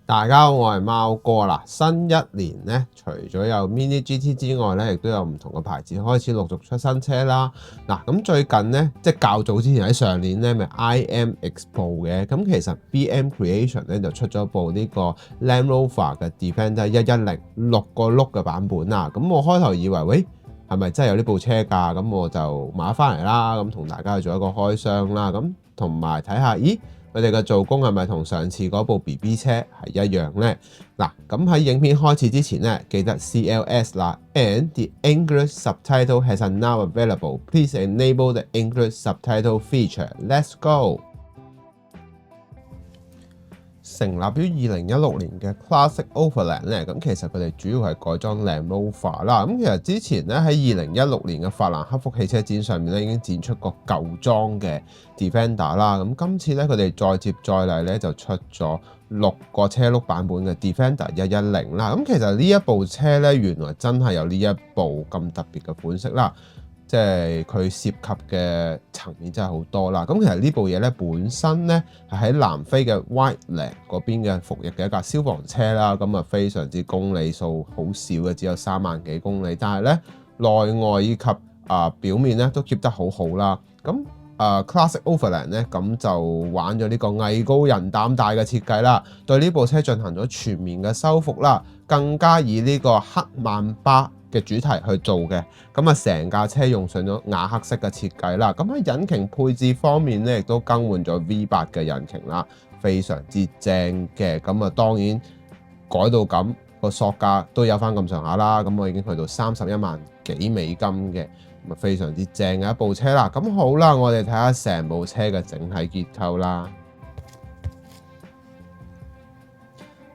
大家好，我係貓哥啦。新一年咧，除咗有 Mini GT 之外咧，亦都有唔同嘅牌子開始陸續出新車啦。嗱，咁最近咧，即係較早之前喺上年咧，咪 IM Expo 嘅。咁其實 BM Creation 咧就出咗部呢個 Land Rover 嘅 Defender 1106個轆嘅版本啦。咁我開頭以為，喂，係咪真係有呢部車㗎？咁我就買翻嚟啦。咁同大家去做一個開箱啦。咁同埋睇下，咦？佢哋嘅做工係咪同上次嗰部 BB 車係一樣呢？嗱，咁喺影片開始之前咧，記得 CLS 啦 ，and the English subtitle has now available. Please enable the English subtitle feature. Let's go! 成立於2016年嘅 Classic Overland 咧，咁其實佢哋主要係改裝 Land Rover 啦。咁其實之前咧喺2016年嘅法蘭克福汽車展上面咧已經展出過舊裝嘅 Defender 啦。咁今次咧佢哋再接再厲咧就出咗6個車轆版本嘅 Defender 110啦。咁其實呢一部車咧原來真係有呢一部咁特別嘅款式啦。即係佢涉及嘅層面真係好多啦。咁其實呢部嘢咧本身咧係喺南非嘅 Whiteland 嗰邊嘅服役嘅一架消防車啦。咁啊非常之公里數好少嘅，只有3萬幾公里。但係咧內外以及表面咧都 keep 得好好啦。咁Classic Overland 咧咁就玩咗呢個藝高人膽大嘅設計啦，對呢部車進行咗全面嘅修復啦，更加以呢個黑曼巴嘅主題去做嘅，咁啊成架車用上咗亞克式嘅設計啦。咁喺引擎配置方面咧，亦都更換咗 V8 嘅引擎啦，非常之正嘅。咁啊當然改到咁個索價都有翻咁上下啦。咁我已經去到31萬幾美金嘅，咁啊非常之正嘅一部車啦。咁好啦，我哋睇下成部車嘅整體結構啦。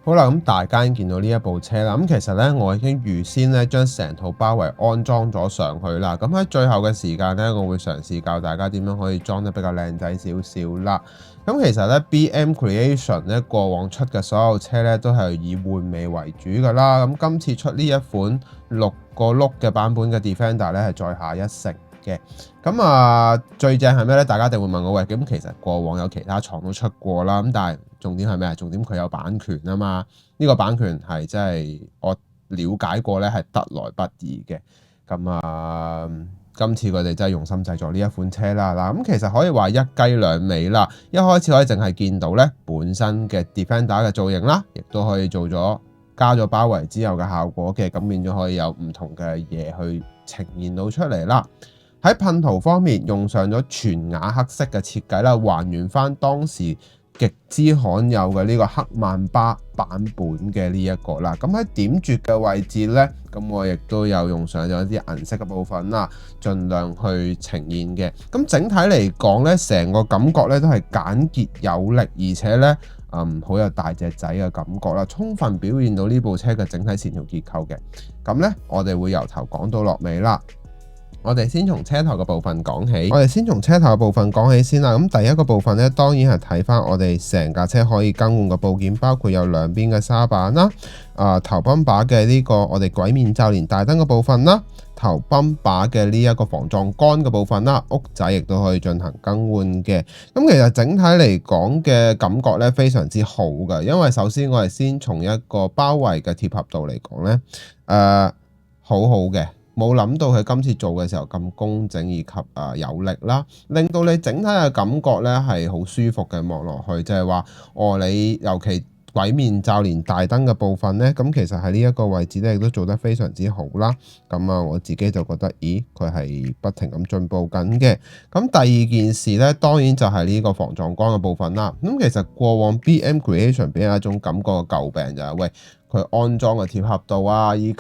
好啦，咁大家見到呢一部車啦，咁其實咧我已經預先咧將成套包圍安裝咗上去啦。咁喺最後嘅時間咧，我會嘗試教大家點樣可以裝得比較靚仔少少啦。咁其實咧 BM Creation 咧過往出嘅所有車咧都係以換尾為主噶啦。咁今次出呢一款6個轆嘅版本嘅 Defender 咧係再下一城嘅。咁最正係咩咧？大家一定會問我，喂，咁其實過往有其他廠都出過啦。咁但係重點係咩啊？重點佢有版權啊嘛。呢個版權係真係我了解過咧係得來不易嘅。今次佢哋真係用心製作呢一款車啦。嗱，咁其實可以話一雞兩味啦。一開始可以淨係見到咧本身嘅 Defender 嘅造型啦，亦都可以做咗加咗包圍之後嘅效果嘅，咁變咗可以有唔同嘅嘢去呈現到出嚟啦。喺噴塗方面用上咗全亞克式嘅設計啦，還原翻當時極之罕有嘅呢個黑曼巴版本嘅呢一個啦。咁喺點綴嘅位置呢，咁我亦都有用上咗啲銀色嘅部分啦，盡量去呈現嘅。咁整體嚟講呢，成個感覺呢都係簡潔有力，而且呢好有大隻仔嘅感覺啦，充分表現到呢部車嘅整體線條結構嘅。咁呢，我哋會由頭講到落尾啦。我哋先從車頭嘅部分講起，先啦。咁第一個部分咧，當然係睇翻我哋成架車可以更換嘅部件，包括有兩邊嘅沙板啦，頭泵把嘅呢個我哋軌面罩連大燈嘅部分啦，頭泵把嘅呢一個防撞桿嘅部分啦，屋仔亦都可以進行更換嘅。咁其實整體嚟講嘅感覺咧非常之好嘅，因為首先我哋先從一個包圍嘅貼合度嚟講咧，好好嘅。冇諗到佢今次做嘅時候咁工整以及有力啦，令到你整體嘅感覺咧係好舒服嘅，望落去，即係話你尤其軌面罩連大燈嘅部分咧，咁其實喺呢一個位置咧亦都做得非常之好啦。我自己就覺得，佢係不停咁進步緊嘅。咁第二件事咧，當然就係呢個防撞桿嘅部分啦。咁其實過往 BM Creation 俾人一種感覺嘅詬病就係，喂，佢安裝嘅貼合度啊，以及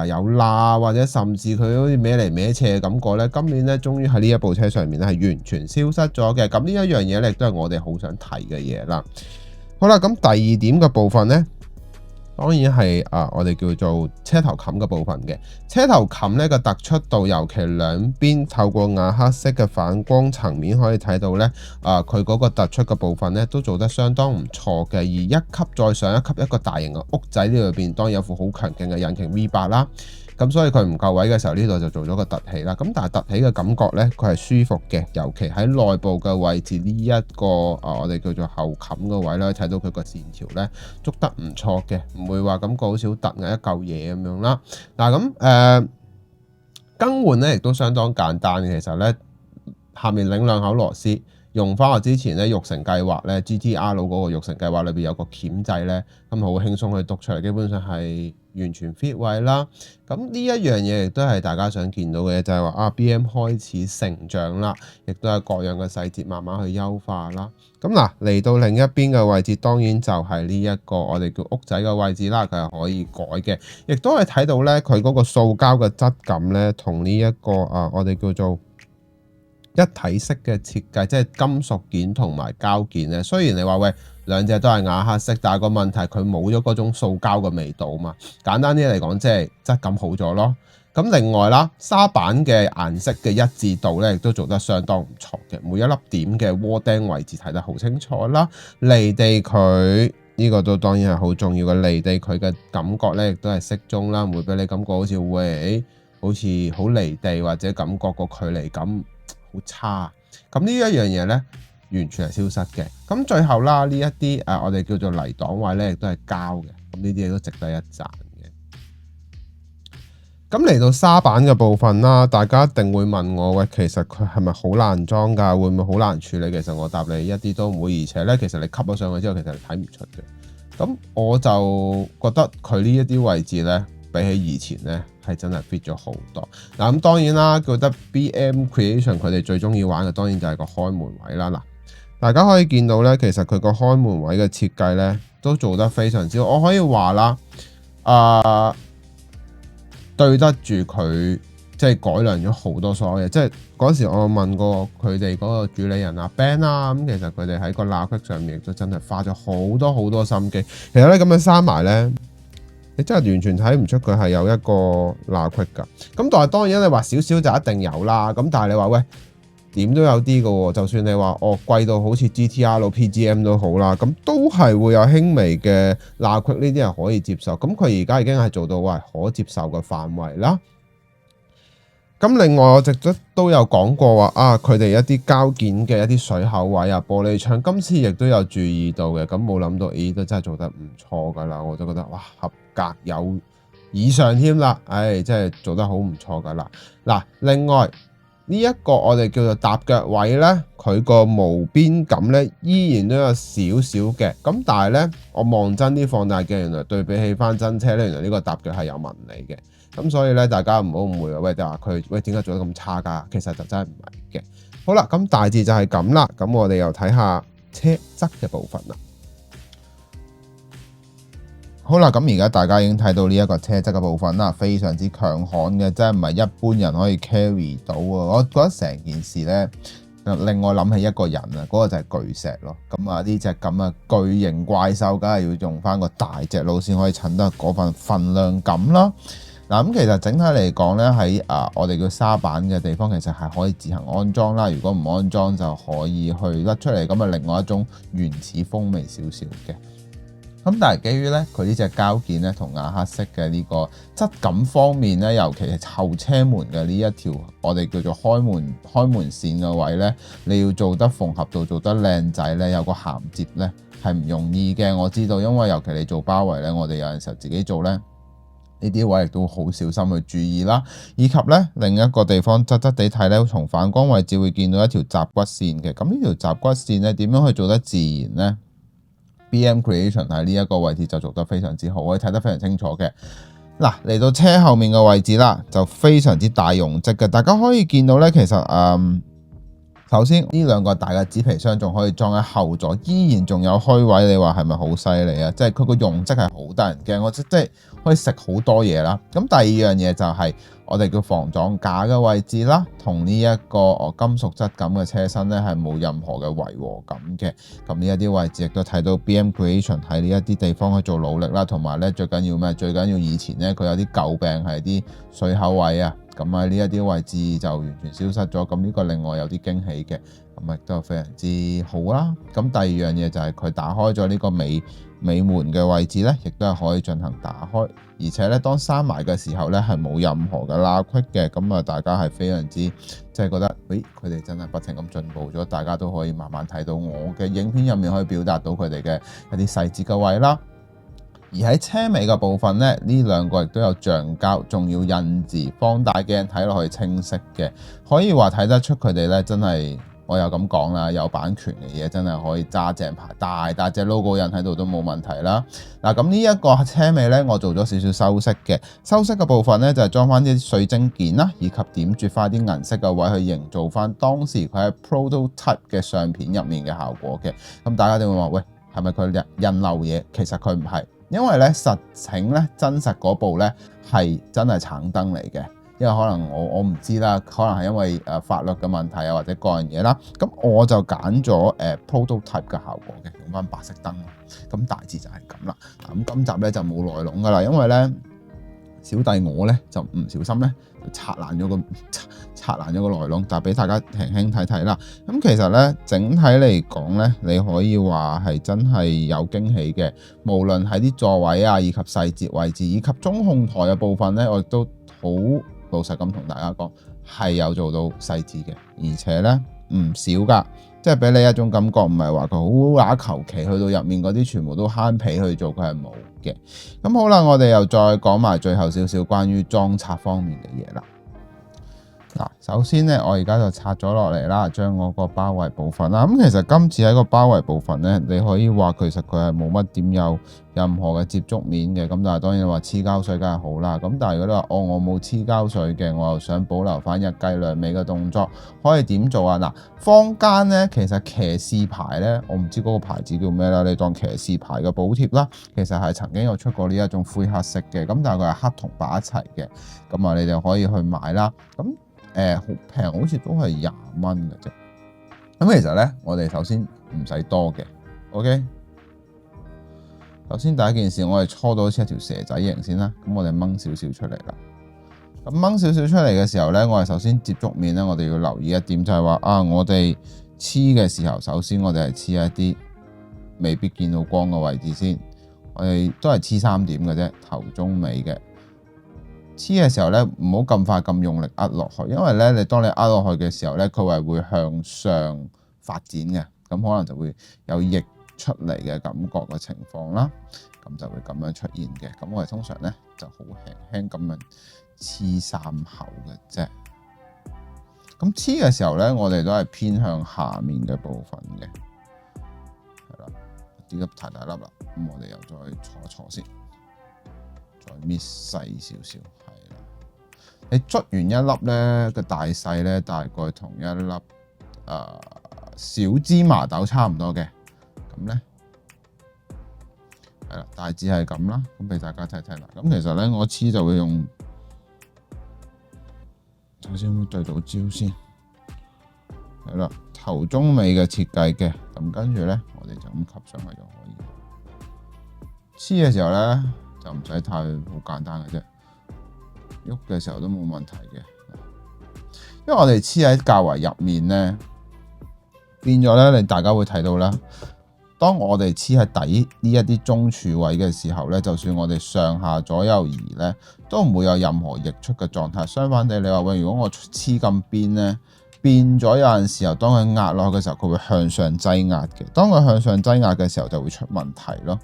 有罅或者甚至佢好似歪嚟歪斜嘅感覺咧，今年咧終於喺呢一部車上面咧係完全消失咗嘅。咁呢一樣嘢咧，亦都係我哋好想提嘅嘢啦。好啦，咁第二點嘅部分咧，當然係我哋叫做車頭冚嘅部分嘅。車頭冚咧個突出度，尤其兩邊透過亞克式嘅反光層面可以睇到咧，佢嗰個突出嘅部分咧都做得相當唔錯嘅。而一級再上一級，一個大型嘅屋仔呢裏邊，當然有副好強勁嘅引擎 V8 啦。咁所以佢唔夠位嘅時候，呢度就做咗個凸起啦。咁但係凸起嘅感覺呢，佢係舒服嘅，尤其喺內部嘅位置呢一個我哋叫做後冚嘅位咧，睇到佢個線條呢捉得唔錯嘅，唔會話感覺好似好突兀一嚿嘢咁樣啦。嗱咁更換呢亦都相當簡單嘅，其實呢，下面擰兩口螺絲。用翻我之前咧育成計劃咧 GTR 嗰個育成計劃裏邊有個鉗掣咧，咁好輕鬆去篤出嚟，基本上係完全 fit 位啦。咁呢一樣嘢亦都係大家想見到嘅，就係話BM 開始成長啦，亦都係各樣嘅細節慢慢去優化啦。咁嗱，嚟到另一邊嘅位置，當然就係呢一個我哋叫屋仔嘅位置啦，佢係可以改嘅，亦都係睇到咧佢嗰個塑膠嘅質感咧，同呢一個我哋叫做一體式嘅設計，即係金屬件同埋膠件咧。雖然你話喂兩隻都係亞克式，但係個問題佢冇咗嗰種塑膠嘅味道嘛。簡單啲嚟講，即係質感好咗咯。咁另外啦，沙板嘅顏色嘅一致度咧，亦都做得相當唔錯嘅。每一粒點嘅窩釘位置睇得好清楚啦。離地佢呢個都當然係好重要嘅，離地佢嘅感覺咧，亦都係適中啦，唔會俾你感覺好似喂好似好離地，或者感覺個距離感好差。咁呢一樣嘢咧，完全係消失嘅。咁最後啦，呢一啲我哋叫做泥擋位咧，亦都係膠嘅。咁呢啲嘢都值得一讚嘅。咁嚟到沙板嘅部分啦，大家一定會問我喂，其實佢係咪好難裝㗎？會唔會好難處理？其實我答你一啲都唔會，而且咧，其實你吸咗上去之後，其實你睇唔出嘅。咁我就覺得佢呢一啲位置咧，比起以前咧，係真係 fit 咗好多。嗱，咁當然啦，覺得 BM Creation 佢哋最中意玩嘅當然就係個開門位啦。嗱，大家可以見到咧，其實佢個開門位嘅設計咧都做得非常之好。我可以話啦，對得住佢，即係改良咗好多所有嘢。即係嗰時我問過佢哋嗰個主理人阿 Ben 啦，咁其實佢哋喺個罅隙上面亦都真係花咗好多好多心機。其實咧咁樣閂埋咧，你真係完全睇唔出佢係有一個罅隙㗎。咁但係當然你話少少就一定有啦。咁但係你話喂點都有啲嘅喎。就算你話貴到好似 GTR、PGM 都好啦，咁都係會有輕微嘅罅隙，呢啲係可以接受。咁佢而家已經係做到可接受嘅範圍啦。咁另外我直接都有講過話佢哋一啲膠件嘅一啲水口位玻璃窗，今次亦都有注意到嘅。咁冇諗到都真係做得唔錯㗎啦。我都覺得哇，合格有以上添啦，真係做得好唔錯㗎啦。嗱，另外呢一個我哋叫做踏腳位咧，佢個無邊感咧依然都有少少嘅。咁但係咧，我望真啲放大鏡，原來對比起翻真車咧，原來呢個踏腳係有紋理嘅。咁所以咧，大家唔好誤會喂，就話佢點解做得咁差㗎？其實就真係唔係嘅。好啦，咁大致就係咁啦。咁我哋又睇下車側嘅部分啦。好啦，咁而家大家已經睇到呢一個車側嘅部分啦，非常之強悍嘅，真係唔係一般人可以 carry 到啊！我覺得成件事咧，令我諗起一個人啊，嗰個就係巨石咯。咁呢隻咁嘅巨型怪獸，梗係要用翻個大隻佬先可以襯得嗰份份量感啦。嗱，咁其實整體嚟講咧，喺我哋叫沙板嘅地方，其實係可以自行安裝啦。如果唔安裝，就可以去甩出嚟，咁另外一種原始風味少少嘅。咁但係基於咧佢呢隻膠件咧同亞克式嘅呢個質感方面咧，尤其係後車門嘅呢一條我哋叫做開門線嘅位咧，你要做得縫合度做得靚仔咧，有個銜接咧係唔容易嘅。我知道，因為尤其你做包圍咧，我哋有陣時候自己做咧，呢啲位亦都好小心去注意啦。以及咧另一個地方側側地睇咧，從反光位置會見到一條閘骨線嘅。咁呢條閘骨線咧點樣去做得自然咧？BM Creation 喺呢一個位置就做得非常之好，可以睇得非常清楚嘅。嗱，嚟到車後面嘅位置啦，就非常之大容積嘅。大家可以見到咧，其實首先呢兩個大嘅紙皮箱仲可以裝喺後座，依然仲有虛位，你話係咪好犀利啊？即係佢個容積係好得人驚，我即係可以食好多嘢啦。咁第二樣嘢就係我哋叫防撞架嘅位置啦，同呢一個金屬質感嘅車身咧係冇任何嘅違和感嘅。咁呢一啲位置亦都睇到 BM Creation 喺呢一啲地方去做努力啦，同埋咧最緊要咩？最緊要以前咧佢有啲詬病係啲水口位啊。咁喺呢一啲位置就完全消失咗，咁呢個另外有啲驚喜嘅，咁亦都非常之好啦。咁第二樣嘢就係佢打開咗呢個尾尾門嘅位置咧，亦都係可以進行打開，而且咧當閂埋嘅時候咧係冇任何嘅罅隙嘅，咁啊大家係非常之即係覺得，佢哋真係不停咁進步咗，大家都可以慢慢睇到我嘅影片入面可以表達到佢哋嘅一啲細節嘅位啦。而喺車尾嘅部分咧，呢兩個亦都有橡膠，仲要印字，放大鏡睇落去清晰嘅，可以話睇得出佢哋咧真係。我又咁講啦，有版權嘅嘢真係可以揸正牌，大隻 logo 印喺度都冇問題啦。嗱，咁呢一個車尾呢，我做咗少少修飾嘅，修飾嘅部分呢，就係裝翻啲水晶件啦，以及點綴翻啲銀色嘅位去營造翻當時佢喺 prototype 嘅相片入面嘅效果嘅。咁大家就會話，喂，係咪佢印漏嘢？其實佢唔係，因為呢實情呢真實嗰部呢係真係橙燈嚟嘅。因為可能我唔知啦，可能係因為法律嘅問題啊，或者個人嘢啦，咁我就揀咗prototype 嘅效果嘅，用翻白色燈，咁大致就係咁啦。咁今集咧就冇內籠噶啦，因為咧小弟我咧就唔小心咧拆爛咗個內籠，但係俾大家輕輕睇睇啦。咁其實咧整體嚟講咧，你可以話係真係有驚喜嘅，無論喺啲座位啊，以及細節位置，以及中控台嘅部分咧，我亦都好老實咁同大家講，係有做到細緻嘅，而且咧唔少噶，即係俾你一種感覺，唔係話佢好乸求其，去到入面嗰啲全部都慳皮去做，佢係冇嘅。咁好啦，我哋又再講埋最後少少關於裝拆方面嘅嘢啦。嗱，首先咧，我而家就拆咗落嚟啦，將我個包圍部分啦。咁其實今次喺個包圍部分咧，你可以話其實佢係冇乜點有任何嘅接觸面嘅。咁但係當然話黐膠水梗係好啦。咁但係如果你話我冇黐膠水嘅，我又想保留翻一雞兩味嘅動作，可以點做啊？嗱，坊間咧其實騎士牌咧，我唔知嗰個牌子叫咩啦，你當騎士牌嘅補貼啦，其實係曾經有出過呢一種灰黑色嘅，咁但係佢係黑同白一齊嘅，咁啊你哋可以去買啦。咁好平，好似都係20蚊嘅啫。咁其實咧，我哋首先唔使多嘅 ，OK。首先第一件事，我哋搓到好似一條蛇仔形先啦。咁我哋掹少少出嚟啦。咁掹少少出嚟嘅時候咧，我哋首先接觸面咧，我哋要留意一點就係話啊，我哋黐嘅時候，首先我哋係黐一啲未必見到光嘅位置先。我哋都係黐3點嘅啫，頭中尾嘅。黐嘅時候咧，唔好咁快咁用力壓落去，因為咧你當你壓落去嘅時候咧，佢係會向上發展嘅，咁可能就會有溢出嚟嘅感覺嘅情況啦，咁就會咁樣出現嘅。咁我哋通常咧就好輕輕咁樣黐3口嘅啫。咁黐嘅時候咧，我哋都係偏向下面嘅部分嘅，係啦，啲粒太大粒啦，咁我哋又再搓一搓先。再搣細少少，係啦。你捽完一粒咧嘅大細咧，大概同一粒小芝麻豆差唔多嘅，咁咧係啦，大致係咁啦。咁俾大家睇睇啦。咁其實咧，我黐就會用，首先會對到焦先，係啦，頭中尾嘅設計嘅。咁跟住咧，我哋就咁吸上去就可以。黐嘅時候咧，就唔使太好簡單嘅啫，喐嘅時候都冇問題嘅。因為我哋黐喺較為入面咧，變咗咧，你大家會睇到啦。當我哋黐喺底呢一啲中柱位嘅時候咧，就算我哋上下左右移咧，都唔會有任何溢出嘅狀態。相反地，你話喂，如果我黐咁邊咧，變咗有陣時候，當佢壓落去嘅時候，佢會向上擠壓嘅。當佢向上擠壓嘅時候，就會出問題咯。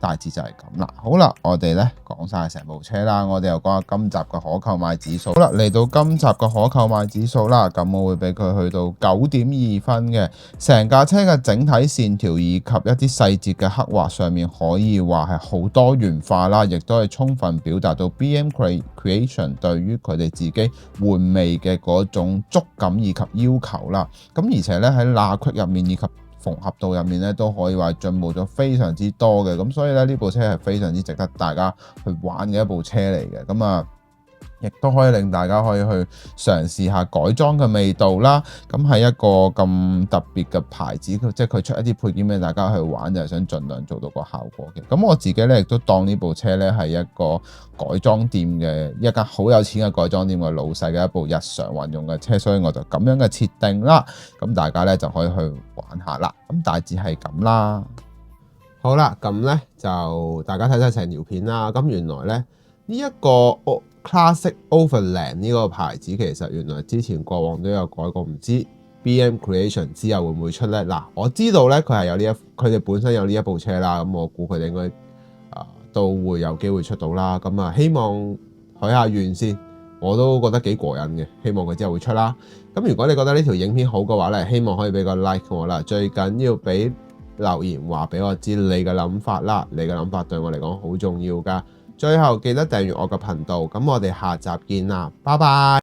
大致就係咁啦。好啦，我哋咧講晒成部車啦，我哋又講下今集嘅可購買指數。好啦，嚟到今集嘅可購買指數啦，咁我會俾佢去到9.2分嘅。成架車嘅整體線條以及一啲細節嘅刻畫上面，可以話係好多元化啦，亦都係充分表達到 BM Creation 對於佢哋自己玩味嘅嗰種觸感以及要求啦。咁而且咧喺罅隙入面以及縫合度入面咧，都可以話進步咗非常之多嘅。咁所以咧，呢部車係非常之值得大家去玩嘅一部車嚟嘅。咁啊，亦都可以令大家可以去嘗試下改裝嘅味道啦。咁係一個咁特別嘅牌子，即係佢出一啲配件俾大家去玩，就係想盡量做到個效果嘅。咁我自己咧亦都當呢部車咧係一個改裝店嘅一間好有錢嘅改裝店嘅老細嘅一部日常運用嘅車，所以我就咁樣嘅設定啦。咁大家咧就可以去玩下啦。咁大致係咁啦。好啦，咁呢就大家睇睇成條片啦。咁原來呢，呢一個 Classic Overland 呢個牌子，其實原來之前過往都有改過，唔知 BM Creation 之後會唔會出呢？嗱，我知道呢，佢哋本身有呢一部車啦，咁我估佢哋應該都會有機會出到啦。咁啊，希望許下願先，我都覺得幾過癮嘅，希望佢之後會出啦。咁如果你覺得呢條影片好嘅話呢，希望可以俾個 like 我啦，最緊要俾留言話俾我知你嘅諗法啦，你嘅諗法對我嚟講好重要㗎。最後記得訂閱我嘅頻道，咁我哋下集見啦，拜拜。